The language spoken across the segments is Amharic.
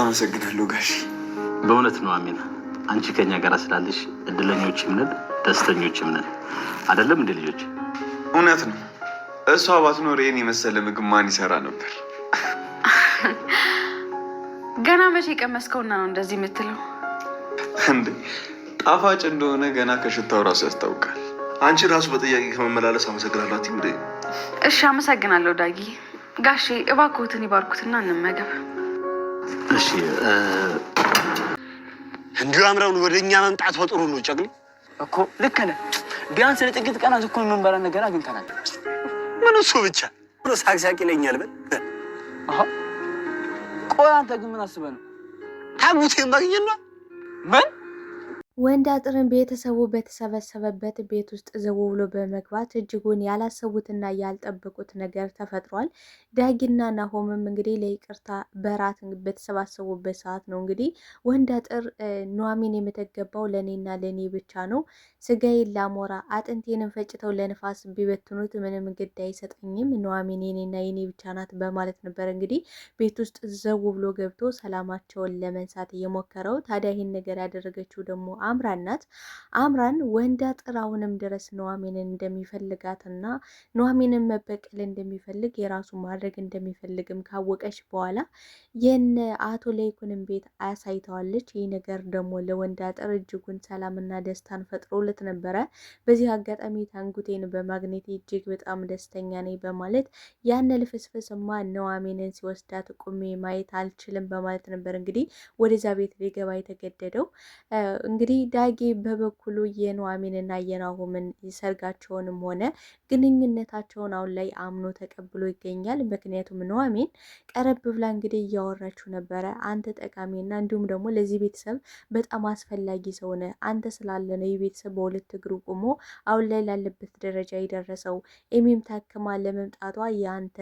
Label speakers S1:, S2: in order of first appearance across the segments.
S1: አመሰግናለሁ ጋሽ።
S2: በእውነት ነው አሚና፣ አንቺ ከኛ ጋር ስላለሽ እድለኞችም ነን ደስተኞችም ነን። አይደለም እንደ ልጆች?
S1: እውነት ነው። እሷ ባትኖር ይሄን የመሰለ ምግብ ማን ይሰራ ነበር?
S3: ገና መቼ ቀመስከውና ነው እንደዚህ የምትለው?
S1: እንዴ ጣፋጭ እንደሆነ ገና ከሽታው ራሱ ያስታውቃል።
S4: አንቺ ራሱ በጥያቄ ከመመላለስ አመሰግናለሁ አትይም እንዴ?
S3: እሺ አመሰግናለሁ ዳጊ። ጋሼ እባክዎትን ይባርኩትና እንመገብ።
S2: እሺ
S4: እንዲሁ አምረውን ወደኛ መምጣት ጥሩ ነው። ጨቅሊ
S5: እኮ ልክ ነህ። ቢያንስ ለጥቂት ቀናት እኮ የምንበላ ነገር አግኝተናል።
S4: ምን እሱ ብቻ ብሎ ሳቅሳቅ ይለኛል። በል
S5: ቆይ አንተ ግን ምን አስበህ ነው?
S4: ታጉቴ ማግኘት ነው?
S5: ምን
S6: ወንድ አጥርን ቤተሰቡ በተሰበሰበበት ቤት ውስጥ ዘው ብሎ በመግባት እጅጉን ያላሰቡትና ያልጠበቁት ነገር ተፈጥሯል። ዳጊና ናሆምም እንግዲህ ለይቅርታ በራት በተሰባሰቡበት ሰዓት ነው እንግዲህ ወንድ አጥር ኑሐሚን የምትገባው ለእኔና ለእኔ ብቻ ነው፣ ስጋዬን ላሞራ አጥንቴንም ፈጭተው ለንፋስ ቢበትኑት ምንም ግድ አይሰጠኝም፣ ኑሐሚን የኔና የኔ ብቻ ናት በማለት ነበር እንግዲህ ቤት ውስጥ ዘው ብሎ ገብቶ ሰላማቸውን ለመንሳት እየሞከረው። ታዲያ ይህን ነገር ያደረገችው ደግሞ አምራን ናት። አምራን ወንድ አጥር አሁንም ድረስ ኑሐሚንን እንደሚፈልጋትና ኑሐሚንን መበቀል እንደሚፈልግ የራሱ ማድረግ እንደሚፈልግም ካወቀች በኋላ የነ አቶ ለይኩንን ቤት አሳይተዋለች። ይህ ነገር ደግሞ ለወንድ አጥር እጅጉን ሰላምና ደስታን ፈጥሮለት ነበረ። በዚህ አጋጣሚ ታንጉቴን በማግኘቴ እጅግ በጣም ደስተኛ ነኝ በማለት ያን ልፍስፍስማ ኑሐሚንን ሲወስዳት ቁሜ ማየት አልችልም በማለት ነበር እንግዲህ ወደዛ ቤት ሊገባ የተገደደው። እንግዲህ ዳጊ በበኩሉ የኑሐሚንና የናሆምን ሰርጋቸውንም ሆነ ግንኙነታቸውን አሁን ላይ አምኖ ተቀብሎ ይገኛል። ምክንያቱም ኑሐሚን ቀረብ ብላ እንግዲህ እያወራችሁ ነበረ። አንተ ጠቃሚና እንዲሁም ደግሞ ለዚህ ቤተሰብ በጣም አስፈላጊ ሰው ነህ፣ አንተ ስላለ ነው ይህ ቤተሰብ በሁለት እግሩ ቆሞ አሁን ላይ ላለበት ደረጃ የደረሰው፣ ኤሚም ታክማ ለመምጣቷ የአንተ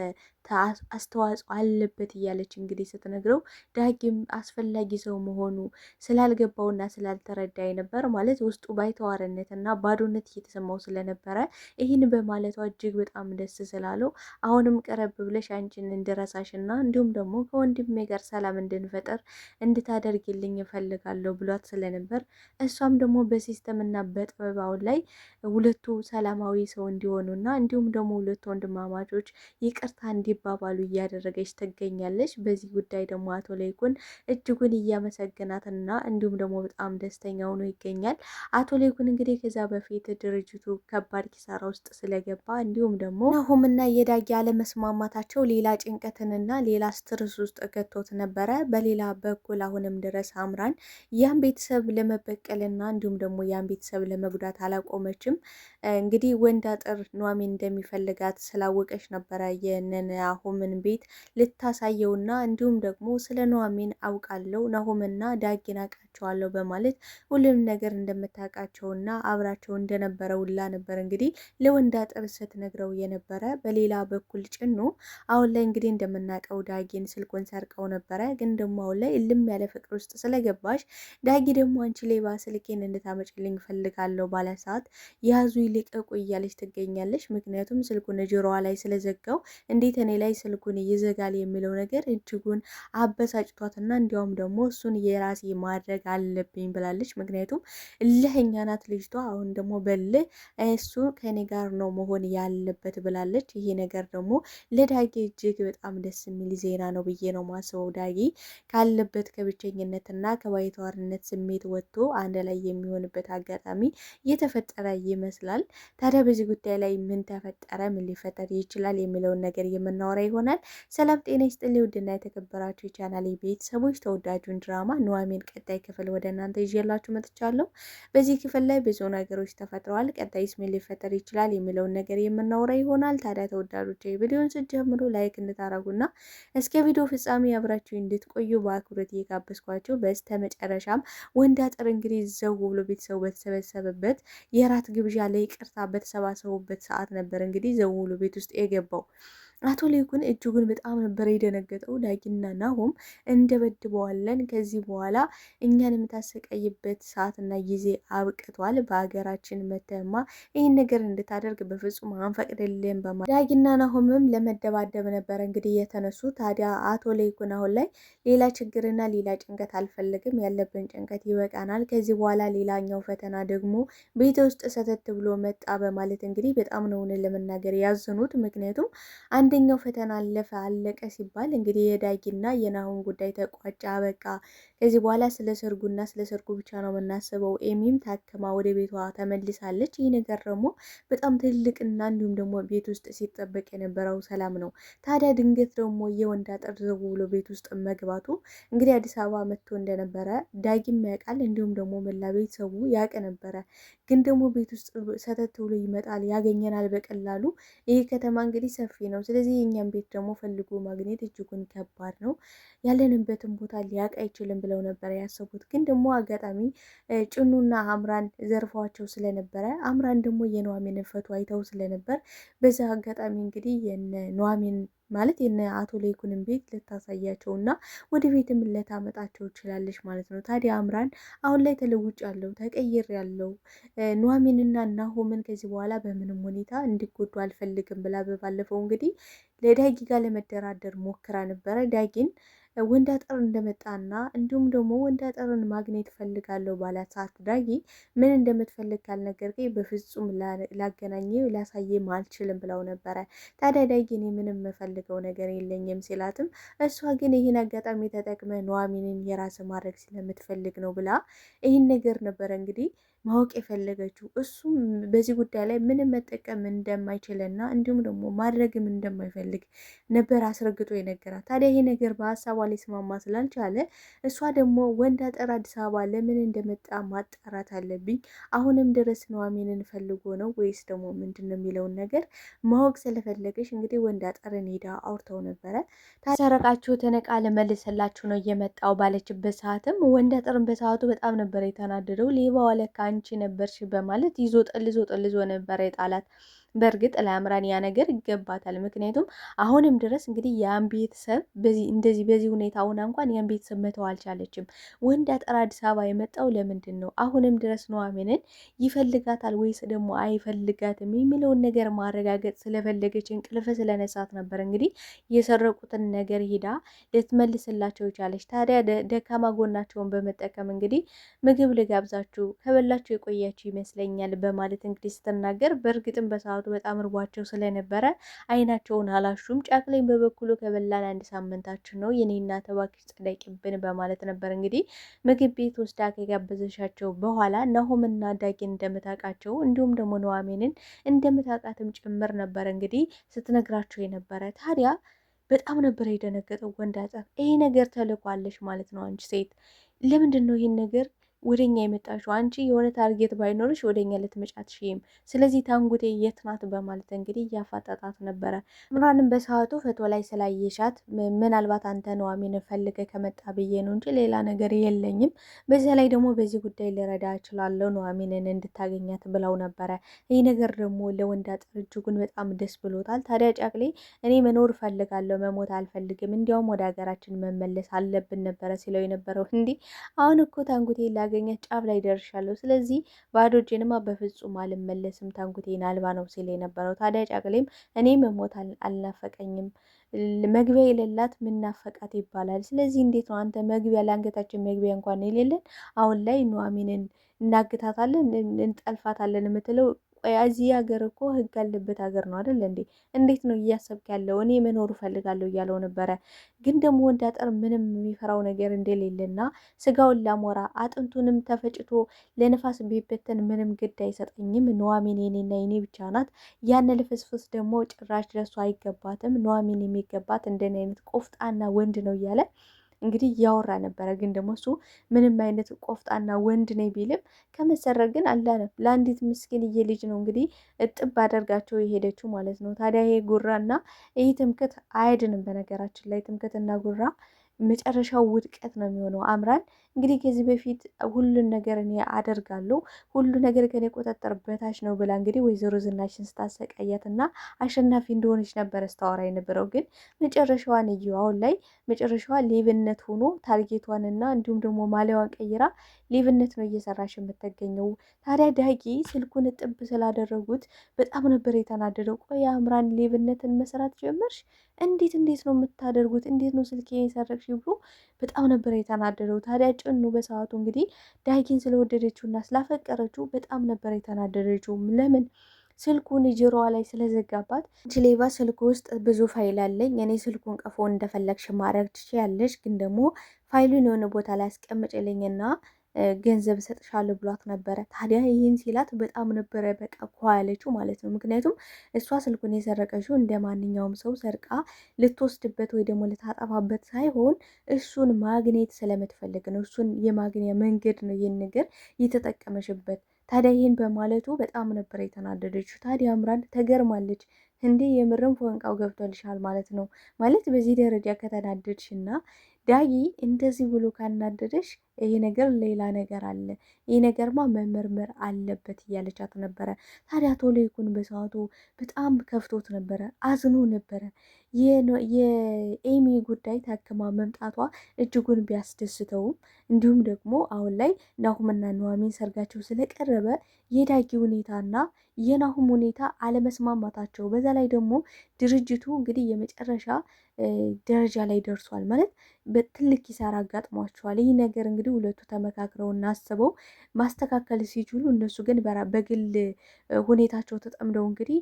S6: አስተዋጽኦ አለበት እያለች እንግዲህ ስትነግረው ዳጊም አስፈላጊ ሰው መሆኑ ስላልገባውና ስላልተረዳ ነበር ማለት ውስጡ ባይተዋርነት እና ባዶነት እየተሰማው ስለነበረ ይህን በማለቷ እጅግ በጣም ደስ ስላለው አሁንም ቀረብ ብለሽ አንቺን እንድረሳሽና እንዲሁም ደግሞ ከወንድሜ ጋር ሰላም እንድንፈጠር እንድታደርግልኝ እፈልጋለሁ ብሏት ስለነበር እሷም ደግሞ በሲስተምና በጥበብ አሁን ላይ ሁለቱ ሰላማዊ ሰው እንዲሆኑና እንዲሁም ደግሞ ሁለቱ ወንድማማቾች ይቅርታ እንዲባባሉ እያደረገች ትገኛለች። በዚህ ጉዳይ ደግሞ አቶ ለይኩን እጅጉን እያመሰገናትና እንዲሁም ደግሞ በጣም ደስተኛ ሆኖ ይገኛል። አቶ ለይኩን እንግዲህ ከዛ በፊት ድርጅቱ ከባድ ኪሳራ ውስጥ ስለገባ እንዲሁም ደግሞ ናሆምና የዳጊ አለመስማማታቸው ሌላ ጭንቀትንና ሌላ ስትርስ ውስጥ ከቶት ነበረ። በሌላ በኩል አሁንም ድረስ አምራን ያን ቤተሰብ ለመበቀልና እንዲሁም ደግሞ ያን ቤተሰብ ለመጉዳት አላቆመችም። እንግዲህ ወንድ አጥር ኑሐሚን እንደሚፈልጋት ስላወቀች ነበረ የናሆምን ቤት ልታሳየውና እንዲሁም ደግሞ ስለ ኑሐሚን አውቃለሁ ናሆምና ዳጊን አውቃቸዋለሁ በማለት ሁሉንም ነገር እንደምታውቃቸውና አብራቸው እንደነበረ ውላ ነበር እንግዲህ ለወንድ አጥር ስትነግረው የነበረ። በሌላ በኩል ጭኑ አሁን ላይ እንግዲህ እንደምናውቀው ዳጊን ስልኩን ሰርቀው ነበረ። ግን ደግሞ አሁን ላይ እልም ያለ ፍቅር ውስጥ ስለገባሽ ዳጊ ደግሞ አንቺ ሌባ ስልኬን እንድታመጭልኝ ፈልጋለሁ ባለ ሰዓት ያዙ ይልቀቁ እያለች ትገኛለች። ምክንያቱም ስልኩን ጆሮዋ ላይ ስለዘጋው እንዴት እኔ ላይ ስልኩን ይዘጋል የሚለው ነገር እጅጉን አበሳጭቷትና እንዲያውም ደግሞ እሱን የራሴ ማድረግ አለብኝ ብላለች። ምክንያቱም እልህኛ ናት ልጅቷ። አሁን ደግሞ በልህ እሱ ከኔ ጋር ነው መሆን ያለበት ብላለች። ይሄ ነገር ደግሞ ለዳጊ እጅግ በጣም ደስ የሚል ዜና ነው ብዬ ነው ማስበው። ዳጊ ካለበት ከብቸኝነትና ከባይተዋርነት ስሜት ወጥቶ አንድ ላይ የሚሆንበት አጋጣሚ እየተፈጠረ ይመስላል። ታዲያ በዚህ ጉዳይ ላይ ምን ተፈጠረ፣ ምን ሊፈጠር ይችላል የሚለውን ነገር የምናወራ ይሆናል። ሰላም ጤና ይስጥልኝ ውድና የተከበራችሁ የቻናሌ ቤተሰቦች፣ ተወዳጁን ድራማ ኑሐሚን ቀጣይ ክፍል ወደ እናንተ ይዤላችሁ መጥቻለሁ። በዚህ ክፍል ላይ ብዙ ነገሮች ተፈጥረዋል። ቀጣይስ ምን ሊፈጠር ይችላል የሚለውን ነገር የምናወራ ይሆናል። ታዲያ ተወዳጆች ቪዲዮን ስትጀምሩ ላይክ እንድታረጉና እስከ ቪዲዮ ፍጻሜ አብራችሁ እንድትቆዩ በአክብሮት እየጋበዝኳችሁ በስተ መጨረሻም ወንድ አጥር እንግዲህ ዘው ብሎ ቤተሰቡ በተሰበሰበበት የራት ግብዣ ላይ ይቅርታ በተሰባሰቡበት ሰዓት ነበር እንግዲህ ዘው ብሎ ቤት ውስጥ የገባው። አቶ ሌኩን እጅጉን በጣም ነበር የደነገጠው። ዳጊና ናሆም እንደበድበዋለን፣ ከዚህ በኋላ እኛን የምታሰቃይበት ሰዓትና ጊዜ አብቅቷል፣ በሀገራችን መተማ ይህን ነገር እንድታደርግ በፍጹም አንፈቅድልን በማለት ዳጊና ናሆምም ለመደባደብ ነበረ እንግዲህ የተነሱ። ታዲያ አቶ ሌኩን አሁን ላይ ሌላ ችግርና ሌላ ጭንቀት አልፈልግም፣ ያለብን ጭንቀት ይበቃናል፣ ከዚህ በኋላ ሌላኛው ፈተና ደግሞ ቤት ውስጥ ሰተት ብሎ መጣ በማለት እንግዲህ በጣም ነው ለመናገር ያዘኑት። ምክንያቱም አንደኛው ፈተና አለፈ አለቀ ሲባል እንግዲህ የዳጊና የናሆም ጉዳይ ተቋጫ በቃ። ከዚህ በኋላ ስለ ሰርጉና ስለ ሰርጉ ብቻ ነው የምናስበው። ኤሚም ታክማ ወደ ቤቷ ተመልሳለች። ይህ ነገር ደግሞ በጣም ትልቅና እንዲሁም ደግሞ ቤት ውስጥ ሲጠበቅ የነበረው ሰላም ነው። ታዲያ ድንገት ደግሞ የወንድ አጥር ዘው ብሎ ቤት ውስጥ መግባቱ እንግዲህ አዲስ አበባ መጥቶ እንደነበረ ዳጊም ያውቃል፣ እንዲሁም ደግሞ መላ ቤተሰቡ ያውቅ ነበረ። ግን ደግሞ ቤት ውስጥ ሰተት ብሎ ይመጣል፣ ያገኘናል በቀላሉ። ይህ ከተማ እንግዲህ ሰፊ ነው። ስለዚህ የእኛም ቤት ደግሞ ፈልጎ ማግኘት እጅጉን ከባድ ነው። ያለንበትን ቦታ ሊያውቅ አይችልም ብለው ነበር ያሰቡት። ግን ደግሞ አጋጣሚ ጭኑና አምራን ዘርፏቸው ስለነበረ አምራን ደግሞ የኑሐሚንን ፎቶ አይተው ስለነበር በዛ አጋጣሚ እንግዲህ የኑሐሚን ማለት የነ አቶ ሌኩንን ቤት ልታሳያቸው እና ወደ ቤትም ልታመጣቸው ትችላለች ማለት ነው። ታዲያ አምራን አሁን ላይ ተለውጭ ያለው ተቀይር ያለው ኑሐሚንና ናሆምን ከዚህ በኋላ በምንም ሁኔታ እንዲጎዱ አልፈልግም ብላ በባለፈው እንግዲህ ለዳጊ ጋር ለመደራደር ሞክራ ነበረ። ዳጊን ወንድ አጠር እንደመጣና እንዲሁም ደግሞ ወንድ አጠርን ማግኘት ፈልጋለሁ ባላት ሰዓት ዳጊ ምን እንደምትፈልግ ካልነገርከኝ በፍጹም ላገናኘ ላሳየም አልችልም ብለው ነበረ። ታዲያ ዳጊ እኔ ምንም የምፈልገው ነገር የለኝም ሲላትም እሷ ግን ይህን አጋጣሚ ተጠቅመ ኑሐሚንን የራስ ማድረግ ስለምትፈልግ ነው ብላ ይህን ነገር ነበረ እንግዲህ ማወቅ የፈለገችው። እሱም በዚህ ጉዳይ ላይ ምንም መጠቀም እንደማይችልና እንዲሁም ደግሞ ማድረግም እንደማይፈልግ ነበር አስረግጦ የነገራት። ታዲያ ይሄ ነገር በሀሳቧ ሊስማማ ስላልቻለ እሷ ደግሞ ወንድ አጠር አዲስ አበባ ለምን እንደመጣ ማጣራት አለብኝ፣ አሁንም ድረስ ኑሐሚንን ፈልጎ ነው ወይስ ደግሞ ምንድን ነው የሚለውን ነገር ማወቅ ስለፈለገች እንግዲህ ወንድ አጠርን ሄዳ አውርተው ነበረ። ታሰረቃችሁትን ዕቃ ልመልስላችሁ ነው እየመጣው ባለችበት ሰዓትም ወንድ አጠርን በሰዓቱ በጣም ነበር የተናደደው። ሌባዋ ለካ አንቺ ነበርሽ በማለት ይዞ ጠልዞ ነበር የጣላት። በእርግጥ ለአምራን ያ ነገር ይገባታል። ምክንያቱም አሁንም ድረስ እንግዲህ ያን ቤተሰብ በዚህ ሁኔታ ሆና እንኳን ያን ቤተሰብ መተው አልቻለችም። ወንድ አጠር አዲስ አበባ የመጣው ለምንድን ነው? አሁንም ድረስ ኑሐሚንን ይፈልጋታል ወይስ ደግሞ አይፈልጋትም የሚለውን ነገር ማረጋገጥ ስለፈለገች እንቅልፍ ስለነሳት ነበር እንግዲህ የሰረቁትን ነገር ሄዳ ልትመልስላቸው ይቻለች። ታዲያ ደካማ ጎናቸውን በመጠቀም እንግዲህ ምግብ ልጋብዛችሁ ከበላችሁ የቆያችሁ ይመስለኛል በማለት እንግዲህ ስትናገር በእርግጥም በሰዓቱ በጣም እርቧቸው ስለነበረ አይናቸውን አላሹም። ጫቅሌን በበኩሉ ከበላን 1 ሳምንታችን ነው፣ የኔ እናት እባክሽ ጸደቂብን በማለት ነበር እንግዲህ ምግብ ቤት ወስዳ ከጋበዘሻቸው በኋላ ናሆምና ዳጊን እንደምታውቃቸው እንዲሁም ደግሞ ኑሐሚንን እንደምታውቃትም ጭምር ነበር እንግዲህ ስትነግራቸው የነበረ። ታዲያ በጣም ነበር የደነገጠው ወንድ አጠር። ይሄ ነገር ተልኳለሽ ማለት ነው አንቺ ሴት፣ ለምንድን ነው ይህን ነገር ወደኛ የመጣሽው? አንቺ የሆነ ታርጌት ባይኖርሽ ወደኛ ልትመጫት ሽም፣ ስለዚህ ታንጉቴ የት ናት በማለት እንግዲህ እያፋጠጣት ነበረ። አምራንም በሰዓቱ ፈቶ ላይ ስላየሻት ምናልባት አንተ ኑሐሚንን ፈልገ ከመጣ ብዬ ነው እንጂ ሌላ ነገር የለኝም፣ በዚያ ላይ ደግሞ በዚህ ጉዳይ ልረዳ እችላለሁ ኑሐሚንን እንድታገኛት ብለው ነበረ። ይህ ነገር ደግሞ ለወንድ አጠር እጅጉን በጣም ደስ ብሎታል። ታዲያ ጫቅሌ እኔ መኖር እፈልጋለሁ መሞት አልፈልግም፣ እንዲያውም ወደ ሀገራችን መመለስ አለብን ነበረ ሲለው የነበረው። እንዲህ አሁን እኮ ታንጉቴ ላገኘት ጫፍ ላይ ደርሻለሁ፣ ስለዚህ ባዶ እጄንማ በፍጹም አልመለስም፣ ታንጉቴን አልባ ነው ሲል የነበረው። ታዲያ ጫቅሌም እኔ መሞት አልናፈቀኝም፣ መግቢያ የሌላት ምናፈቃት ይባላል። ስለዚህ እንዴት ነው አንተ መግቢያ ለአንገታችን መግቢያ እንኳን የሌለን አሁን ላይ ኑሐሚንን እናግታታለን እንጠልፋታለን የምትለው? ቆይ እዚህ ሀገር እኮ ህግ ያለበት ሀገር ነው አይደል እንዴ? እንዴት ነው እያሰብክ ያለው? እኔ መኖር እፈልጋለሁ እያለው ነበረ። ግን ደግሞ ወንድ አጠር ምንም የሚፈራው ነገር እንደሌለና ስጋውን ላሞራ አጥንቱንም ተፈጭቶ ለንፋስ ቢበተን ምንም ግድ አይሰጠኝም፣ ኑሐሚን የኔና የኔ ብቻ ናት፣ ያን ልፍስፍስ ደግሞ ጭራሽ ለሱ አይገባትም፣ ኑሐሚን የሚገባት እንደኔ አይነት ቆፍጣና ወንድ ነው እያለ እንግዲህ እያወራ ነበረ። ግን ደግሞ እሱ ምንም አይነት ቆፍጣና ወንድ ነኝ ቢልም ከመሰረግ ግን አላለም። ለአንዲት ምስኪንዬ ልጅ ነው እንግዲህ እጥብ አደርጋቸው የሄደችው ማለት ነው። ታዲያ ይሄ ጉራና ይህ ትምክት አይድንም። በነገራችን ላይ ትምክትና ጉራ መጨረሻው ውድቀት ነው የሚሆነው። አምራን እንግዲህ ከዚህ በፊት ሁሉን ነገር እኔ አደርጋለሁ፣ ሁሉ ነገር ከኔ ቁጥጥር በታች ነው ብላ እንግዲህ ወይዘሮ ዝናሽን ስታሰቃያት እና አሸናፊ እንደሆነች ነበር ስታወራ የነበረው። ግን መጨረሻዋን እዩ። አሁን ላይ መጨረሻዋ ሌብነት ሆኖ ታርጌቷንና እንዲሁም ደግሞ ማሊያዋን ቀይራ ሌብነት ነው እየሰራሽ የምትገኘው። ታዲያ ዳጊ ስልኩን ጥብ ስላደረጉት በጣም ነበር የተናደደው። ቆይ አምራን ሌብነትን መስራት ጀመርሽ? እንዴት ነው የምታደርጉት? እንዴት ነው ስልክ የሰረቅሽ ብሎ በጣም ነበር የተናደደው። ታዲያ ጭኑ በሰዓቱ እንግዲህ ዳጊን ስለወደደችው እና ስላፈቀረችው በጣም ነበር የተናደደችው። ለምን? ስልኩን ጆሮዋ ላይ ስለዘጋባት ሌባ ስልኩ ውስጥ ብዙ ፋይል አለኝ፣ እኔ ስልኩን ቀፎ እንደፈለግሽ ማድረግ ትችያለሽ፣ ግን ደግሞ ፋይሉን የሆነ ቦታ ላይ አስቀምጭልኝና ገንዘብ እሰጥሻለሁ ብሏት ነበረ። ታዲያ ይህን ሲላት በጣም ነበረ በቃ ኳያለችው ማለት ነው። ምክንያቱም እሷ ስልኩን የሰረቀችው እንደ ማንኛውም ሰው ሰርቃ ልትወስድበት ወይ ደግሞ ልታጠፋበት ሳይሆን እሱን ማግኘት ስለምትፈልግ ነው። እሱን የማግኛ መንገድ ነው ይህን ነገር የተጠቀመሽበት። ታዲያ ይህን በማለቱ በጣም ነበር የተናደደችው። ታዲያ አምራን ተገርማለች። እንዴ የምርም ፎንቃው ገብቶልሻል ማለት ነው። ማለት በዚህ ደረጃ ከተናደድሽና ዳጊ እንደዚህ ብሎ ካናደደሽ ይሄ ነገር ሌላ ነገር አለ፣ ይሄ ነገርማ መመርመር አለበት እያለቻት ነበረ። ታዲያ አቶ ለይኩን በሰዓቱ በጣም ከፍቶት ነበረ፣ አዝኖ ነበረ። የኤሚ ጉዳይ ታክማ መምጣቷ እጅጉን ቢያስደስተውም እንዲሁም ደግሞ አሁን ላይ ናሁምና ኑሐሚን ሰርጋቸው ስለቀረበ የዳጊ ሁኔታና የናሁም ሁኔታ አለመስማማታቸው፣ በዛ ላይ ደግሞ ድርጅቱ እንግዲህ የመጨረሻ ደረጃ ላይ ደርሷል ማለት በትልቅ ኪሳራ አጋጥሟቸዋል። ይህ ነገር እንግዲህ ሁለቱ ተመካክረው እና አስበው ማስተካከል ሲችሉ እነሱ ግን በግል ሁኔታቸው ተጠምደው እንግዲህ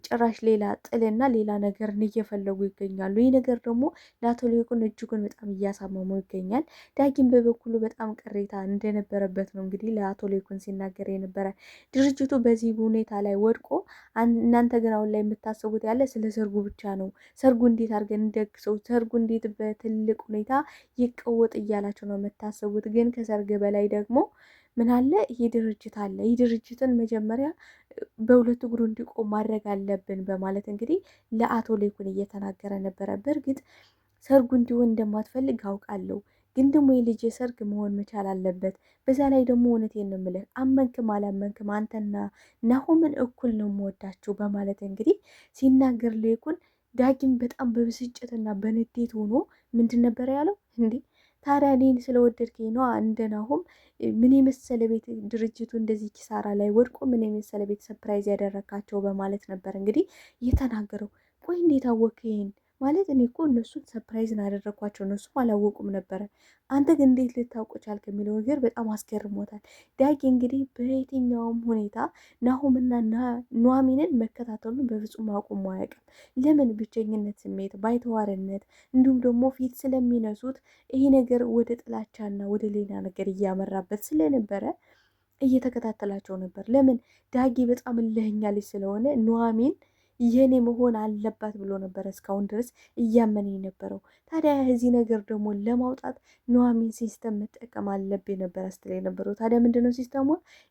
S6: ጭራሽ ሌላ ጥልና ሌላ ነገርን እየፈለጉ ይገኛሉ። ይህ ነገር ደግሞ ለአቶ ለይኩን እጅጉን በጣም እያሳመመው ይገኛል። ዳጊም በበኩሉ በጣም ቅሬታ እንደነበረበት ነው እንግዲህ ለአቶ ለይኩን ሲናገር የነበረ። ድርጅቱ በዚህ ሁኔታ ላይ ወድቆ እናንተ ግን አሁን ላይ የምታስቡት ያለ ስለ ሰርጉ ብቻ ነው። ሰርጉ እንዴት አድርገን እንደግሰው፣ ሰርጉ እንዴት በትልቅ ሁኔታ ይቀወጥ እያላቸው ነው የምታስቡት። ግን ከሰርግ በላይ ደግሞ ምን አለ? ይህ ድርጅት አለ። ይህ ድርጅትን መጀመሪያ በሁለት እግሩ እንዲቆም ማድረግ አለብን በማለት እንግዲህ ለአቶ ለይኩን እየተናገረ ነበረ። በእርግጥ ሰርጉ እንዲሆን እንደማትፈልግ አውቃለሁ፣ ግን ደግሞ የልጅ ሰርግ መሆን መቻል አለበት። በዛ ላይ ደግሞ እውነቴን ነው የምልህ፣ አመንክም አላመንክም አንተና ናሆምን እኩል ነው የምወዳቸው በማለት እንግዲህ ሲናገር ለይኩን ዳጊም በጣም በብስጭትና በንዴት ሆኖ ምንድን ነበር ያለው? እንዴ ታዲያ እኔን ስለወደድከኝ ነው እንደ ናሆም ምን የመሰለ ቤት ድርጅቱ እንደዚህ ኪሳራ ላይ ወድቆ ምን የመሰለ ቤት ሰፕራይዝ ያደረካቸው በማለት ነበር እንግዲህ የተናገረው። ቆይ እንዴት አወቅህ? ማለት እኔ እኮ እነሱን ሰርፕራይዝን አደረግኳቸው፣ እነሱም አላወቁም ነበረ። አንተ ግን እንዴት ልታውቅ ቻልክ የሚለው ነገር በጣም አስገርሞታል። ዳጊ እንግዲህ በየትኛውም ሁኔታ ናሆምና ኑሐሚንን መከታተሉን በፍጹም አቁሞ አያውቅም። ለምን? ብቸኝነት ስሜት፣ ባይተዋርነት እንዲሁም ደግሞ ፊት ስለሚነሱት ይሄ ነገር ወደ ጥላቻና ወደ ሌላ ነገር እያመራበት ስለነበረ እየተከታተላቸው ነበር። ለምን? ዳጊ በጣም እልህኛ ልጅ ስለሆነ ኑሐሚን የኔ መሆን አለባት ብሎ ነበረ እስካሁን ድረስ እያመነ የነበረው። ታዲያ እዚህ ነገር ደግሞ ለማውጣት ኑሐሚን ሲስተም መጠቀም አለብኝ ነበር ስትል የነበረው። ታዲያ ምንድነው ሲስተሟ?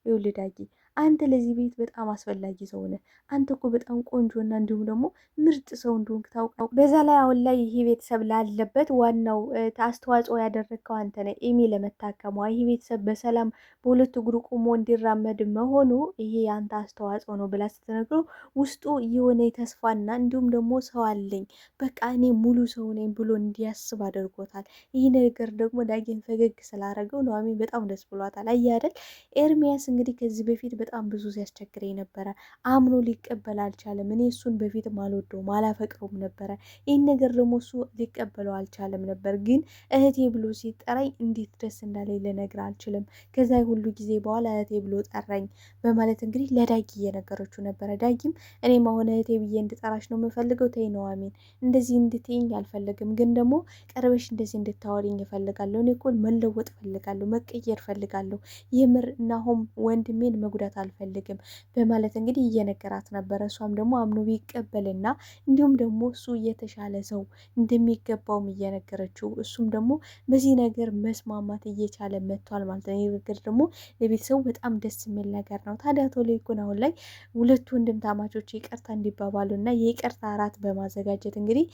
S6: ይኸውልህ ዳጊ አንተ ለዚህ ቤት በጣም አስፈላጊ ሰው ነህ። አንተ እኮ በጣም ቆንጆና እንዲሁም ደግሞ ምርጥ ሰው እንደሆንክ ታውቃለህ። በዛ ላይ አሁን ላይ ይህ ቤተሰብ ላለበት ዋናው አስተዋጽኦ ያደረግከው አንተ ነህ። ኤሚ ለመታከሟ ይህ ቤተሰብ በሰላም በሁለት እግሩ ቆሞ እንዲራመድ መሆኑ ይሄ የአንተ አስተዋጽኦ ነው ብላ ስትነግረው ውስጡ የሆነ ተስፋና እንዲሁም ደግሞ ሰው አለኝ በቃ እኔ ሙሉ ሰው ነኝ ብሎ እንዲያስብ አድርጎታል። ይህ ነገር ደግሞ ዳጊን ፈገግ ስላደረገው ኑሐሚን በጣም ደስ ብሏታል። አያደል ኤርሚያስ እንግዲህ ከዚህ በፊት በጣም ብዙ ሲያስቸግረኝ ነበረ። አምኖ ሊቀበል አልቻለም። እኔ እሱን በፊትም አልወደውም አላፈቅረውም ነበረ። ይህን ነገር ደግሞ እሱ ሊቀበለው አልቻለም ነበር። ግን እህቴ ብሎ ሲጠራኝ እንዴት ደስ እንዳለኝ ልነግር አልችልም። ከዛ ሁሉ ጊዜ በኋላ እህቴ ብሎ ጠራኝ በማለት እንግዲህ ለዳጊ እየነገረችው ነበረ። ዳጊም እኔም አሁን እህቴ ብዬ እንድጠራሽ ነው የምፈልገው። ተይ ኑሐሚን እንደዚህ እንድትይኝ አልፈልግም፣ ግን ደግሞ ቀርበሽ እንደዚህ እንድታወሪኝ እፈልጋለሁ። እኔ እኮ መለወጥ እፈልጋለሁ፣ መቀየር እፈልጋለሁ። የምር ናሆም ወንድሜን መጉዳት አልፈልግም በማለት እንግዲህ እየነገራት ነበረ። እሷም ደግሞ አምኖ ቢቀበልና እንዲሁም ደግሞ እሱ የተሻለ ሰው እንደሚገባውም እየነገረችው እሱም ደግሞ በዚህ ነገር መስማማት እየቻለ መጥቷል ማለት ነው። ይህ ነገር ደግሞ ለቤተሰቡ በጣም ደስ የሚል ነገር ነው። ታዲያ ቶሎ ይኩን አሁን ላይ ሁለቱ ወንድምታማቾች ይቅርታ እንዲባባሉ እና የይቅርታ እራት በማዘጋጀት እንግዲህ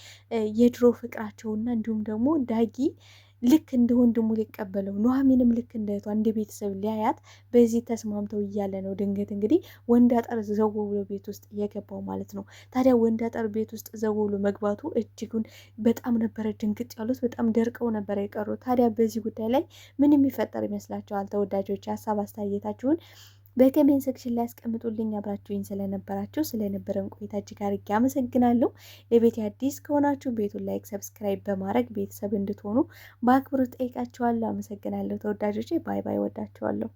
S6: የድሮ ፍቅራቸውና እንዲሁም ደግሞ ዳጊ ልክ እንደ ወንድሙ ሊቀበለው ኑሐሚንም ልክ እንደ እህቷ እንደ ቤተሰብ ሊያያት በዚህ ተስማምተው እያለ ነው ድንገት እንግዲህ ወንድ አጠር ዘው ብሎ ቤት ውስጥ የገባው ማለት ነው። ታዲያ ወንድ አጠር ቤት ውስጥ ዘው ብሎ መግባቱ እጅጉን በጣም ነበረ ድንግጥ ያሉት፣ በጣም ደርቀው ነበረ የቀሩት። ታዲያ በዚህ ጉዳይ ላይ ምን የሚፈጠር ይመስላችኋል? ተወዳጆች ሀሳብ አስተያየታችሁን በኮሜንት ሴክሽን ላይ አስቀምጡልኝ። አብራችሁኝ ስለነበረን ቆይታ እጅግ አድርጌ አመሰግናለሁ። ለቤት አዲስ ከሆናችሁ ቤቱን ላይክ፣ ሰብስክራይብ በማድረግ ቤተሰብ እንድትሆኑ በአክብሮት ጠይቃችኋለሁ። አመሰግናለሁ ተወዳጆቼ። ባይ ባይ። ወዳችኋለሁ።